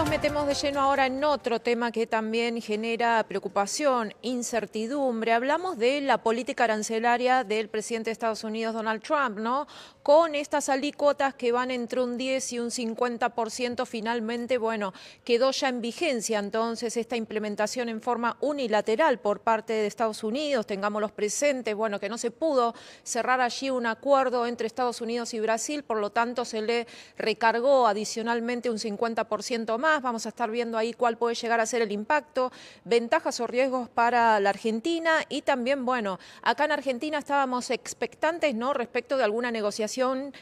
metemos de lleno ahora en otro tema que también genera preocupación, incertidumbre. Hablamos de la política arancelaria del presidente de Estados Unidos, Donald Trump, ¿no? Con estas alícuotas que van entre un 10 y un 50%, finalmente, bueno, quedó ya en vigencia entonces esta implementación en forma unilateral por parte de Estados Unidos. Tengámoslos presentes, bueno, que no se pudo cerrar allí un acuerdo entre Estados Unidos y Brasil, por lo tanto se le recargó adicionalmente un 50% más. Vamos a estar viendo ahí cuál puede llegar a ser el impacto, ventajas o riesgos para la Argentina y también, bueno, acá en Argentina estábamos expectantes, ¿no?, respecto de alguna negociación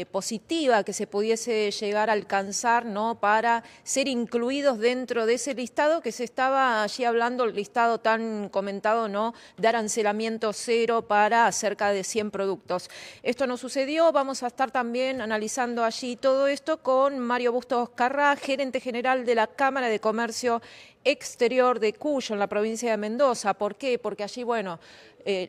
positiva que se pudiese llegar a alcanzar, ¿no?, para ser incluidos dentro de ese listado que se estaba allí hablando, el listado tan comentado, ¿no?, de arancelamiento cero para cerca de 100 productos. Esto no sucedió. Vamos a estar también analizando allí todo esto con Mario Bustos Carrá, gerente general de la Cámara de Comercio Exterior de Cuyo, en la provincia de Mendoza. ¿Por qué? Porque allí, bueno,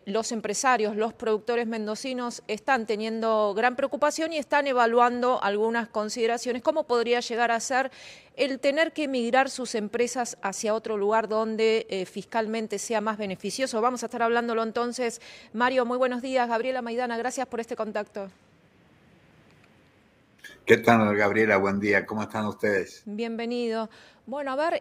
los empresarios, los productores mendocinos están teniendo gran preocupación y están evaluando algunas consideraciones. ¿Cómo podría llegar a ser el tener que migrar sus empresas hacia otro lugar donde fiscalmente sea más beneficioso? Vamos a estar hablándolo entonces. Mario, muy buenos días. Gabriela Maidana, gracias por este contacto. ¿Qué tal, Gabriela? Buen día. ¿Cómo están ustedes? Bienvenido. Bueno, a ver,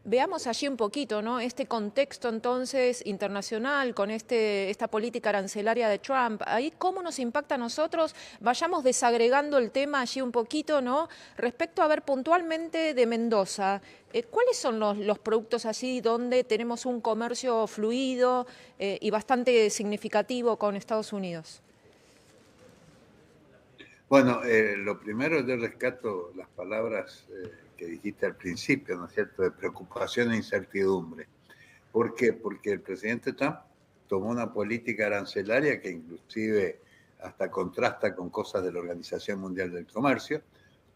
veamos allí un poquito, ¿no?, este contexto entonces internacional con esta política arancelaria de Trump. Ahí, ¿cómo nos impacta a nosotros? Vayamos desagregando el tema allí un poquito, ¿no? Respecto a ver puntualmente de Mendoza, ¿cuáles son los productos allí donde tenemos un comercio fluido y bastante significativo con Estados Unidos? Bueno, lo primero yo rescato las palabras que dijiste al principio, ¿no es cierto?, de preocupación e incertidumbre. ¿Por qué? Porque el presidente Trump tomó una política arancelaria que inclusive hasta contrasta con cosas de la Organización Mundial del Comercio,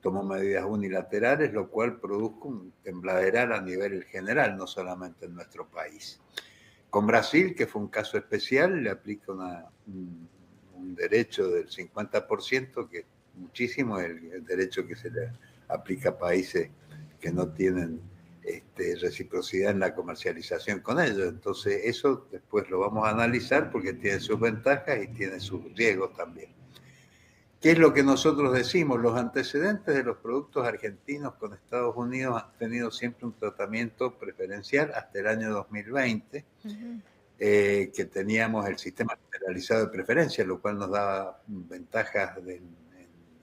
tomó medidas unilaterales, lo cual produjo un tembladeral a nivel general, no solamente en nuestro país. Con Brasil, que fue un caso especial, le aplica un derecho del 50%, que es muchísimo, el derecho que se le aplica a países que no tienen reciprocidad en la comercialización con ellos. Entonces, eso después lo vamos a analizar porque tiene sus ventajas y tiene sus riesgos también. ¿Qué es lo que nosotros decimos? Los antecedentes de los productos argentinos con Estados Unidos han tenido siempre un tratamiento preferencial hasta el año 2020, que teníamos el sistema generalizado de preferencia, lo cual nos daba ventajas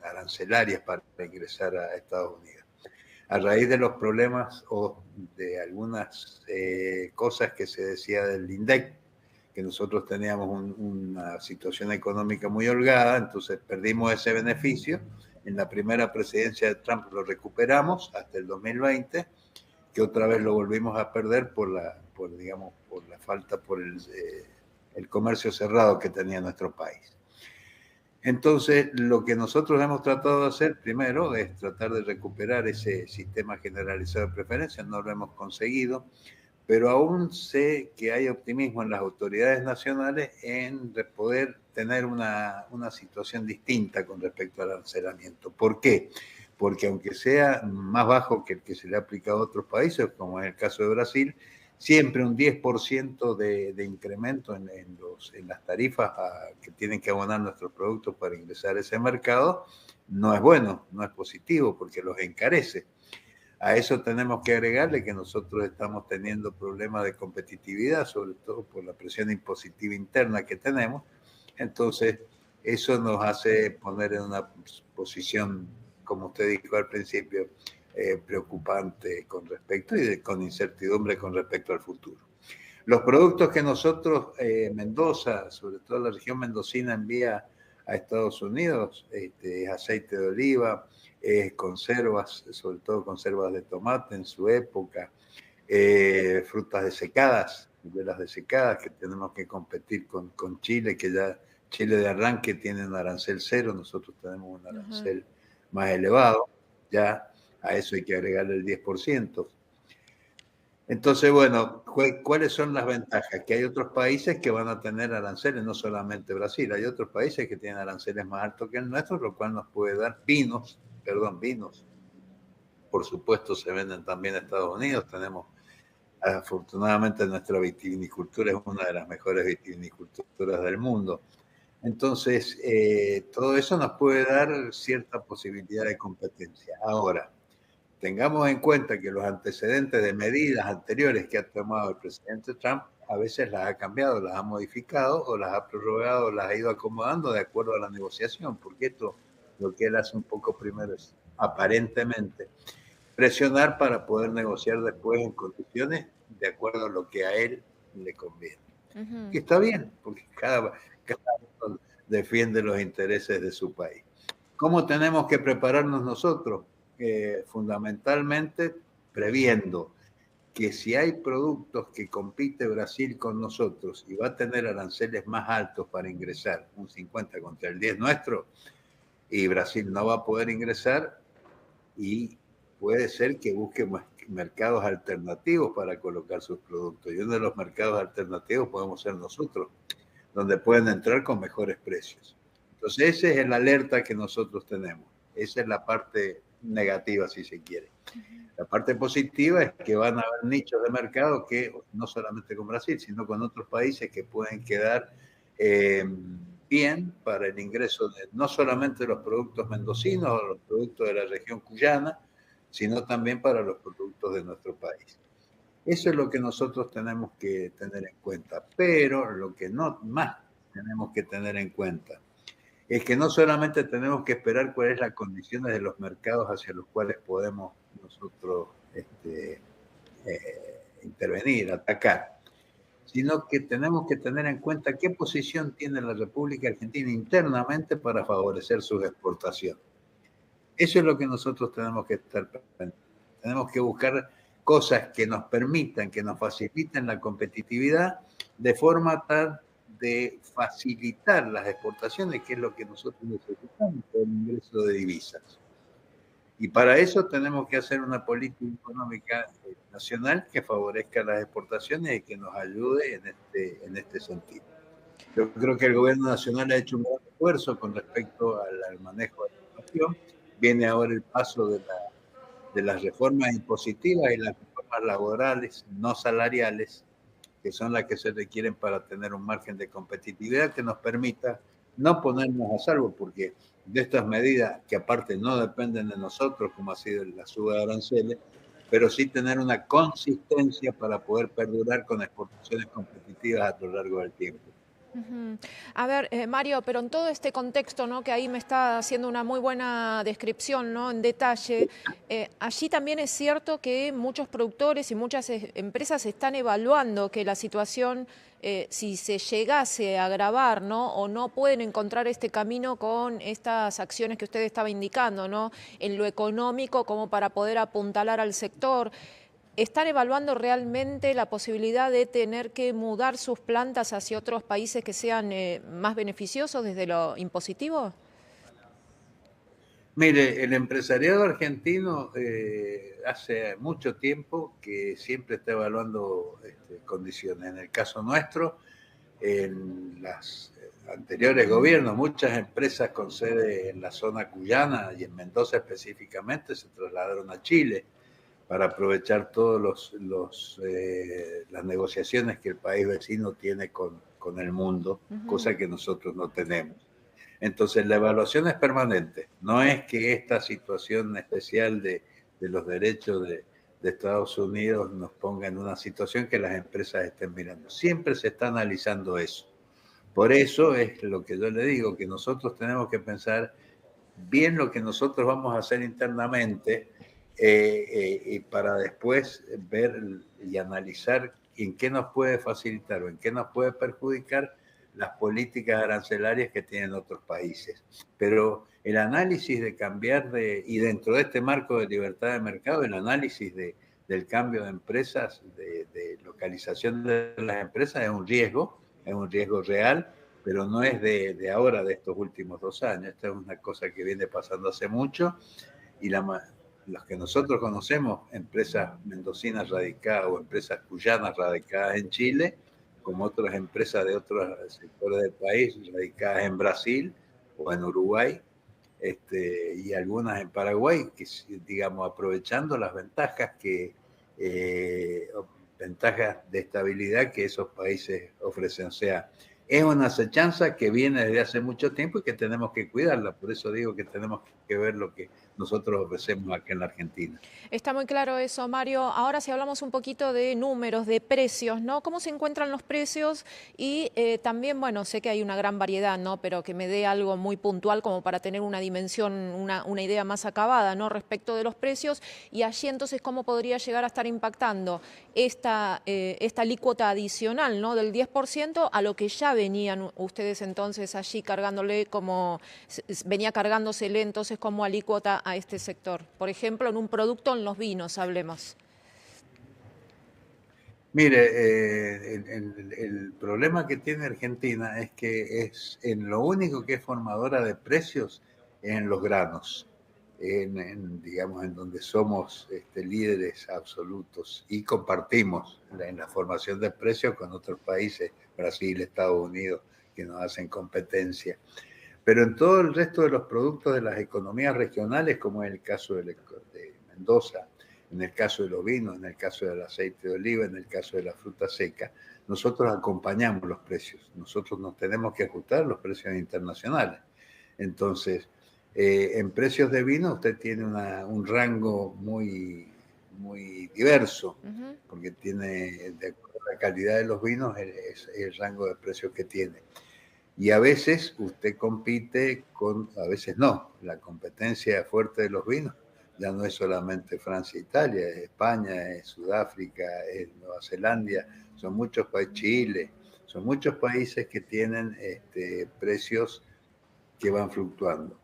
arancelarias para ingresar a Estados Unidos. A raíz de los problemas o de algunas cosas que se decía del INDEC, que nosotros teníamos una situación económica muy holgada, entonces perdimos ese beneficio. En la primera presidencia de Trump lo recuperamos hasta el 2020, que otra vez lo volvimos a perder por la falta, por el comercio cerrado que tenía nuestro país. Entonces, lo que nosotros hemos tratado de hacer primero es tratar de recuperar ese sistema generalizado de preferencias. No lo hemos conseguido, pero aún sé que hay optimismo en las autoridades nacionales en poder tener una situación distinta con respecto al arancelamiento. ¿Por qué? Porque aunque sea más bajo que el que se le ha aplicado a otros países, como es el caso de Brasil, siempre un 10% de incremento en las tarifas que tienen que abonar nuestros productos para ingresar a ese mercado no es bueno, no es positivo, porque los encarece. A eso tenemos que agregarle que nosotros estamos teniendo problemas de competitividad, sobre todo por la presión impositiva interna que tenemos. Entonces, eso nos hace poner en una posición, como usted dijo al principio, preocupante con respecto con incertidumbre con respecto al futuro. Los productos que nosotros, Mendoza, sobre todo la región mendocina, envía a Estados Unidos, es aceite de oliva, conservas, sobre todo conservas de tomate en su época, frutas desecadas, velas desecadas, que tenemos que competir con Chile, que ya Chile de arranque tiene un arancel cero, nosotros tenemos un arancel más elevado, ya a eso hay que agregarle el 10%. Entonces, bueno, ¿cuáles son las ventajas? Que hay otros países que van a tener aranceles, no solamente Brasil, hay otros países que tienen aranceles más altos que el nuestro, lo cual nos puede dar vinos, por supuesto se venden también a Estados Unidos. Tenemos, afortunadamente, nuestra vitivinicultura es una de las mejores vitiviniculturas del mundo. Entonces, todo eso nos puede dar cierta posibilidad de competencia. Ahora, tengamos en cuenta que los antecedentes de medidas anteriores que ha tomado el presidente Trump a veces las ha cambiado, las ha modificado o las ha prorrogado, o las ha ido acomodando de acuerdo a la negociación, porque esto lo que él hace un poco primero es aparentemente presionar para poder negociar después en condiciones de acuerdo a lo que a él le conviene. Y está bien, porque cada uno defiende los intereses de su país. ¿Cómo tenemos que prepararnos nosotros? Fundamentalmente previendo que si hay productos que compite Brasil con nosotros y va a tener aranceles más altos para ingresar, un 50 contra el 10 nuestro, y Brasil no va a poder ingresar, y puede ser que busque mercados alternativos para colocar sus productos. Y uno de los mercados alternativos podemos ser nosotros, donde pueden entrar con mejores precios. Entonces, esa es la alerta que nosotros tenemos. Esa es la parte negativa, si se quiere. La parte positiva es que van a haber nichos de mercado que no solamente con Brasil, sino con otros países que pueden quedar bien para el ingreso de no solamente los productos mendocinos o los productos de la región cuyana, sino también para los productos de nuestro país. Eso es lo que nosotros tenemos que tener en cuenta. Pero lo que no más tenemos que tener en cuenta es que no solamente tenemos que esperar cuáles son las condiciones de los mercados hacia los cuales podemos nosotros intervenir, atacar, sino que tenemos que tener en cuenta qué posición tiene la República Argentina internamente para favorecer sus exportaciones. Eso es lo que nosotros tenemos que estar pendientes. Tenemos que buscar cosas que nos permitan, que nos faciliten la competitividad de forma tal de facilitar las exportaciones, que es lo que nosotros necesitamos por el ingreso de divisas. Y para eso tenemos que hacer una política económica nacional que favorezca las exportaciones y que nos ayude en este sentido. Yo creo que el gobierno nacional ha hecho un gran esfuerzo con respecto al manejo de la inflación. Viene ahora el paso de las reformas impositivas y las reformas laborales no salariales, que son las que se requieren para tener un margen de competitividad que nos permita no ponernos a salvo, porque de estas medidas, que aparte no dependen de nosotros, como ha sido la suba de aranceles, pero sí tener una consistencia para poder perdurar con exportaciones competitivas a lo largo del tiempo. A ver, Mario, pero en todo este contexto, ¿no? Que ahí me está haciendo una muy buena descripción, ¿no? En detalle, allí también es cierto que muchos productores y muchas empresas están evaluando que la situación, si se llegase a agravar, ¿no? O no pueden encontrar este camino con estas acciones que usted estaba indicando, ¿no? En lo económico, como para poder apuntalar al sector. ¿Están evaluando realmente la posibilidad de tener que mudar sus plantas hacia otros países que sean más beneficiosos desde lo impositivo? Mire, el empresariado argentino hace mucho tiempo que siempre está evaluando condiciones. En el caso nuestro, en los anteriores gobiernos, muchas empresas con sede en la zona cuyana y en Mendoza específicamente se trasladaron a Chile para aprovechar todas las negociaciones que el país vecino tiene con el mundo, cosa que nosotros no tenemos. Entonces, la evaluación es permanente. No es que esta situación especial de los derechos de Estados Unidos nos ponga en una situación que las empresas estén mirando. Siempre se está analizando eso. Por eso es lo que yo le digo, que nosotros tenemos que pensar bien lo que nosotros vamos a hacer internamente y para después ver y analizar en qué nos puede facilitar o en qué nos puede perjudicar las políticas arancelarias que tienen otros países. Pero el análisis de cambiar y dentro de este marco de libertad de mercado, el análisis del cambio de empresas, de localización de las empresas es un riesgo real, pero no es de ahora, de estos últimos 2 años. Esta es una cosa que viene pasando hace mucho y los que nosotros conocemos, empresas mendocinas radicadas o empresas cuyanas radicadas en Chile, como otras empresas de otros sectores del país radicadas en Brasil o en Uruguay, y algunas en Paraguay, que digamos, aprovechando las ventajas ventajas de estabilidad que esos países ofrecen. O sea, es una acechanza que viene desde hace mucho tiempo y que tenemos que cuidarla. Por eso digo que tenemos que ver lo que nosotros ofrecemos aquí en la Argentina. Está muy claro eso, Mario. Ahora si hablamos un poquito de números, de precios, ¿no? ¿Cómo se encuentran los precios? Y también, bueno, sé que hay una gran variedad, ¿no? Pero que me dé algo muy puntual como para tener una dimensión, una idea más acabada, ¿no? Respecto de los precios. Y allí entonces, ¿cómo podría llegar a estar impactando esta alícuota adicional, ¿no? Del 10% a lo que ya venían ustedes entonces allí cargándole venía cargándosele entonces como alícuota a este sector? Por ejemplo, en un producto, en los vinos, hablemos. Mire, el problema que tiene Argentina es que es en lo único que es formadora de precios en los granos, digamos, en donde somos líderes absolutos y compartimos en la formación de precios con otros países, Brasil, Estados Unidos, que nos hacen competencia. Pero en todo el resto de los productos de las economías regionales, como en el caso de Mendoza, en el caso de los vinos, en el caso del aceite de oliva, en el caso de la fruta seca, nosotros acompañamos los precios. Nosotros nos tenemos que ajustar a los precios internacionales. Entonces, en precios de vino usted tiene un rango muy diverso, porque tiene, de acuerdo a la calidad de los vinos, es el rango de precios que tiene. Y a veces usted compite a veces no, la competencia fuerte de los vinos ya no es solamente Francia e Italia, es España, es Sudáfrica, es Nueva Zelanda, son muchos países, Chile, son muchos países que tienen precios que van fluctuando.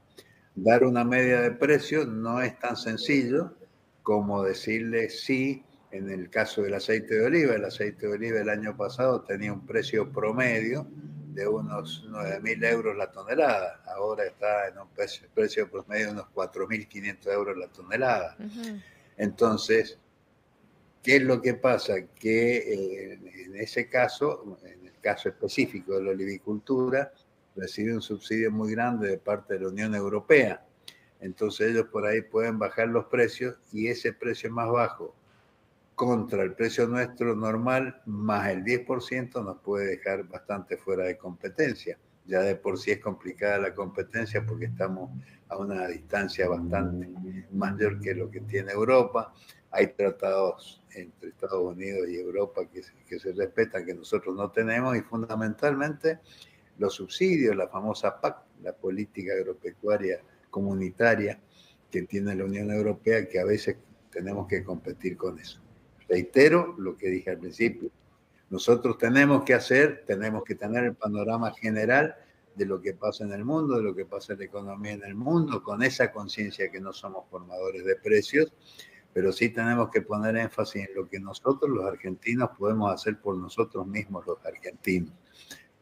Dar una media de precios no es tan sencillo como decirle sí. En el caso del aceite de oliva, el aceite de oliva el año pasado tenía un precio promedio de unos 9.000 euros la tonelada. Ahora está en un precio promedio de unos 4.500 euros la tonelada. Entonces, ¿qué es lo que pasa? Que en ese caso, en el caso específico de la olivicultura, recibe un subsidio muy grande de parte de la Unión Europea. Entonces ellos por ahí pueden bajar los precios y ese precio más bajo contra el precio nuestro normal más el 10% nos puede dejar bastante fuera de competencia. Ya de por sí es complicada la competencia porque estamos a una distancia bastante mayor que lo que tiene Europa. Hay tratados entre Estados Unidos y Europa que se respetan, que nosotros no tenemos, y fundamentalmente los subsidios, la famosa PAC, la política agropecuaria comunitaria que tiene la Unión Europea, que a veces tenemos que competir con eso. Reitero lo que dije al principio. Nosotros tenemos que tener el panorama general de lo que pasa en el mundo, de lo que pasa en la economía en el mundo, con esa conciencia que no somos formadores de precios, pero sí tenemos que poner énfasis en lo que nosotros los argentinos podemos hacer por nosotros mismos los argentinos,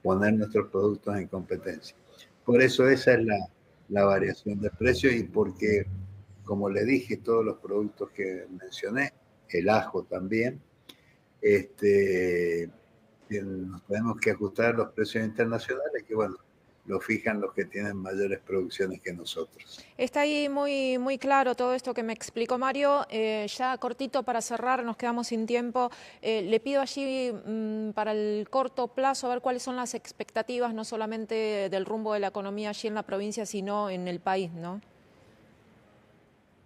poner nuestros productos en competencia. Por eso esa es la variación de precios y porque, como le dije, todos los productos que mencioné, el ajo también, nos tenemos que ajustar a los precios internacionales, que bueno, lo fijan los que tienen mayores producciones que nosotros. Está ahí muy, muy claro todo esto que me explicó Mario. Ya cortito para cerrar, nos quedamos sin tiempo. Le pido allí para el corto plazo a ver cuáles son las expectativas, no solamente del rumbo de la economía allí en la provincia, sino en el país, ¿no?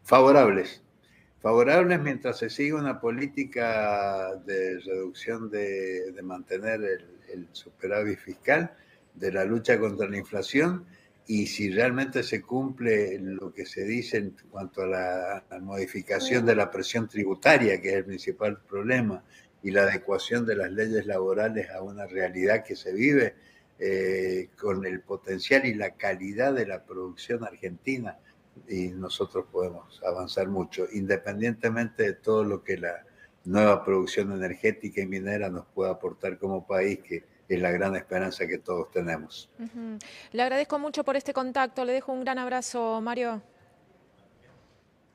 Favorables. Favorables mientras se siga una política de reducción de mantener el superávit fiscal, de la lucha contra la inflación, y si realmente se cumple lo que se dice en cuanto a la modificación de la presión tributaria, que es el principal problema, y la adecuación de las leyes laborales a una realidad que se vive, con el potencial y la calidad de la producción argentina, y nosotros podemos avanzar mucho, independientemente de todo lo que la nueva producción energética y minera nos pueda aportar como país, que es la gran esperanza que todos tenemos. Le agradezco mucho por este contacto, le dejo un gran abrazo, Mario.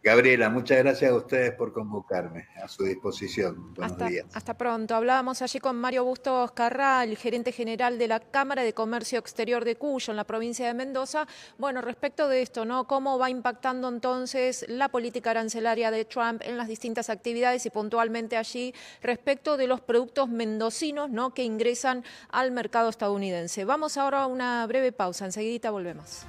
Gabriela, muchas gracias a ustedes por convocarme. A su disposición. Buenos días. Hasta pronto. Hablábamos allí con Mario Bustos Carral, gerente general de la Cámara de Comercio Exterior de Cuyo, en la provincia de Mendoza. Bueno, respecto de esto, ¿no? ¿Cómo va impactando entonces la política arancelaria de Trump en las distintas actividades y puntualmente allí respecto de los productos mendocinos, ¿no?, que ingresan al mercado estadounidense? Vamos ahora a una breve pausa. Enseguidita volvemos.